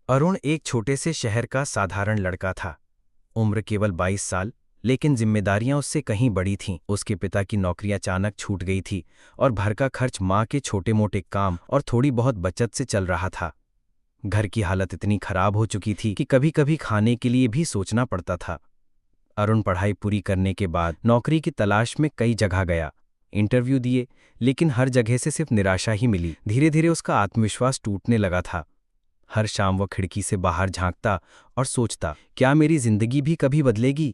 अरुण एक छोटे से शहर का साधारण लड़का था। उम्र केवल 22 साल, लेकिन जिम्मेदारियां उससे कहीं बड़ी थीं। उसके पिता की नौकरी अचानक छूट गई थी और घर का खर्च माँ के छोटे मोटे काम और थोड़ी बहुत बचत से चल रहा था। घर की हालत इतनी खराब हो चुकी थी कि कभी कभी खाने के लिए भी सोचना पड़ता था। अरुण पढ़ाई पूरी करने के बाद नौकरी की तलाश में कई जगह गया, इंटरव्यू दिए, लेकिन हर जगह से सिर्फ निराशा ही मिली। धीरे धीरे उसका आत्मविश्वास टूटने लगा था। हर शाम वह खिड़की से बाहर झांकता और सोचता, क्या मेरी जिंदगी भी कभी बदलेगी?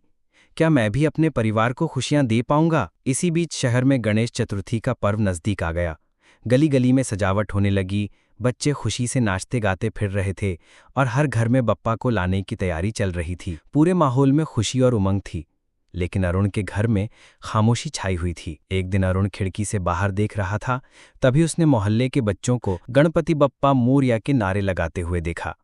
क्या मैं भी अपने परिवार को खुशियां दे पाऊंगा? इसी बीच शहर में गणेश चतुर्थी का पर्व नजदीक आ गया। गली गली में सजावट होने लगी, बच्चे खुशी से नाचते गाते फिर रहे थे और हर घर में बप्पा को लाने की तैयारी चल रही थी। पूरे माहौल में खुशी और उमंग थी, लेकिन अरुण के घर में खामोशी छाई हुई थी। एक दिन अरुण खिड़की से बाहर देख रहा था, तभी उसने मोहल्ले के बच्चों को गणपति बप्पा मोरया के नारे लगाते हुए देखा।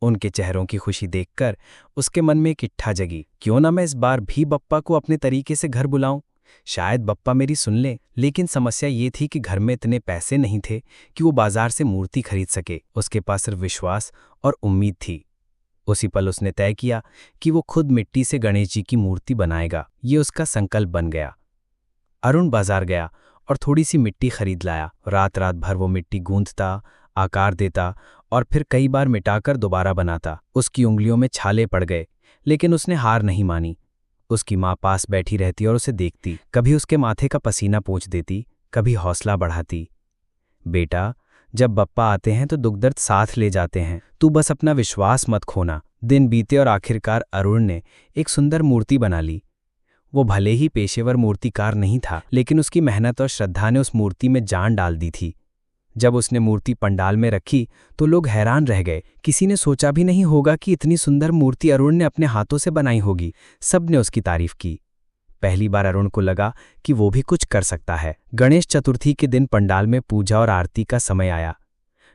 उनके चेहरों की खुशी देखकर उसके मन में एक इच्छा जगी, क्यों ना मैं इस बार भी बप्पा को अपने तरीके से घर बुलाऊं, शायद बप्पा मेरी सुन ले। लेकिन समस्या ये थी कि घर में इतने पैसे नहीं थे कि वो बाजार से मूर्ति खरीद सके। उसके पास सिर्फ विश्वास और उम्मीद थी। उसी पल उसने तय किया कि वो खुद मिट्टी से गणेश जी की मूर्ति बनाएगा। ये उसका संकल्प बन गया। अरुण बाजार गया और थोड़ी सी मिट्टी खरीद लाया। रात रात भर वो मिट्टी गूंथता, आकार देता और फिर कई बार मिटाकर दोबारा बनाता। उसकी उंगलियों में छाले पड़ गए, लेकिन उसने हार नहीं मानी। उसकी माँ पास बैठी रहती और उसे देखती, कभी उसके माथे का पसीना पोंछ देती, कभी हौसला बढ़ाती। बेटा, जब बप्पा आते हैं तो दुख दर्द साथ ले जाते हैं, तू बस अपना विश्वास मत खोना। दिन बीते और आखिरकार अरुण ने एक सुंदर मूर्ति बना ली। वो भले ही पेशेवर मूर्तिकार नहीं था, लेकिन उसकी मेहनत और श्रद्धा ने उस मूर्ति में जान डाल दी थी। जब उसने मूर्ति पंडाल में रखी तो लोग हैरान रह गए। किसी ने सोचा भी नहीं होगा कि इतनी सुंदर मूर्ति अरुण ने अपने हाथों से बनाई होगी। सबने उसकी तारीफ की। पहली बार अरुण को लगा कि वो भी कुछ कर सकता है। गणेश चतुर्थी के दिन पंडाल में पूजा और आरती का समय आया।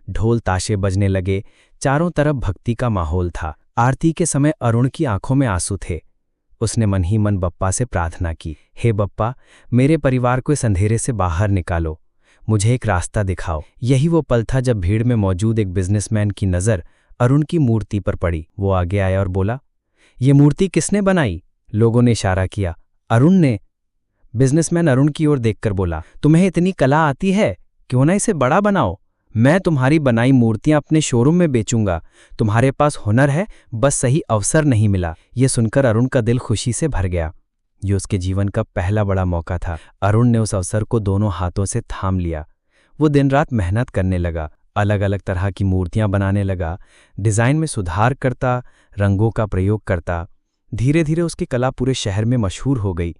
ढोल ताशे बजने लगे, चारों तरफ भक्ति का माहौल था। आरती के समय अरुण की आंखों में आंसू थे। उसने मन ही मन बप्पा से प्रार्थना की, हे बप्पा, मेरे परिवार को इस अंधेरे से बाहर निकालो, मुझे एक रास्ता दिखाओ। यही वो पल था जब भीड़ में मौजूद एक बिजनेसमैन की नज़र अरुण की मूर्ति पर पड़ी। वो आगे आया और बोला, ये मूर्ति किसने बनाई? लोगों ने इशारा किया, अरुण ने। बिजनेसमैन अरुण की ओर देखकर बोला, तुम्हें इतनी कला आती है, क्यों ना इसे बड़ा बनाओ? मैं तुम्हारी बनाई मूर्तियां अपने शोरूम में बेचूंगा। तुम्हारे पास हुनर है, बस सही अवसर नहीं मिला। ये सुनकर अरुण का दिल खुशी से भर गया। ये उसके जीवन का पहला बड़ा मौका था। अरुण ने उस अवसर को दोनों हाथों से थाम लिया। वो दिन रात मेहनत करने लगा, अलग अलग तरह की मूर्तियां बनाने लगा, डिज़ाइन में सुधार करता, रंगों का प्रयोग करता। धीरे धीरे उसकी कला पूरे शहर में मशहूर हो गई।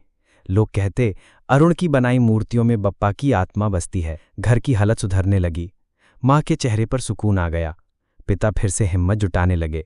लोग कहते, अरुण की बनाई मूर्तियों में बप्पा की आत्मा बसती है। घर की हालत सुधरने लगी। माँ के चेहरे पर सुकून आ गया। पिता फिर से हिम्मत जुटाने लगे।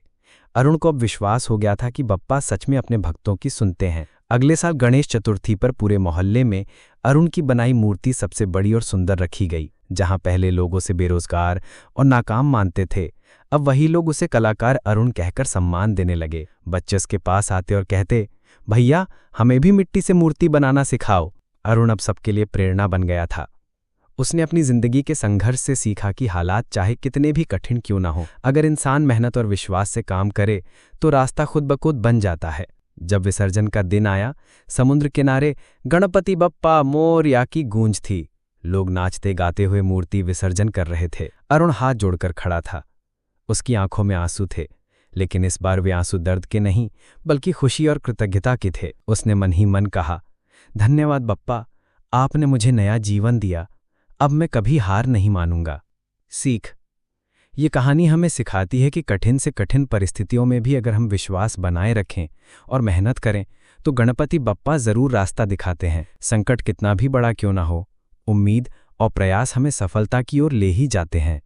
अरुण को अब विश्वास हो गया था कि बप्पा सच में अपने भक्तों की सुनते हैं। अगले साल गणेश चतुर्थी पर पूरे मोहल्ले में अरुण की बनाई मूर्ति सबसे बड़ी और सुंदर रखी गई। जहां पहले लोग उसे बेरोजगार और नाकाम मानते थे, अब वही लोग उसे कलाकार अरुण कहकर सम्मान देने लगे। बच्चे उसके पास आते और कहते, भैया, हमें भी मिट्टी से मूर्ति बनाना सिखाओ। अरुण अब सबके लिए प्रेरणा बन गया था। उसने अपनी जिंदगी के संघर्ष से सीखा कि हालात चाहे कितने भी कठिन क्यों ना हो, अगर इंसान मेहनत और विश्वास से काम करे तो रास्ता खुद ब खुद बन जाता है। जब विसर्जन का दिन आया, समुद्र किनारे गणपति बप्पा मोरया की गूंज थी। लोग नाचते गाते हुए मूर्ति विसर्जन कर रहे थे। अरुण हाथ जोड़कर खड़ा था। उसकी आंखों में आंसू थे, लेकिन इस बार वे आंसू दर्द के नहीं, बल्कि खुशी और कृतज्ञता के थे। उसने मन ही मन कहा, धन्यवाद बप्पा, आपने मुझे नया जीवन दिया। अब मैं कभी हार नहीं मानूंगा। सीख। ये कहानी हमें सिखाती है कि कठिन से कठिन परिस्थितियों में भी अगर हम विश्वास बनाए रखें और मेहनत करें तो गणपति बप्पा जरूर रास्ता दिखाते हैं। संकट कितना भी बड़ा क्यों ना हो, उम्मीद और प्रयास हमें सफलता की ओर ले ही जाते हैं।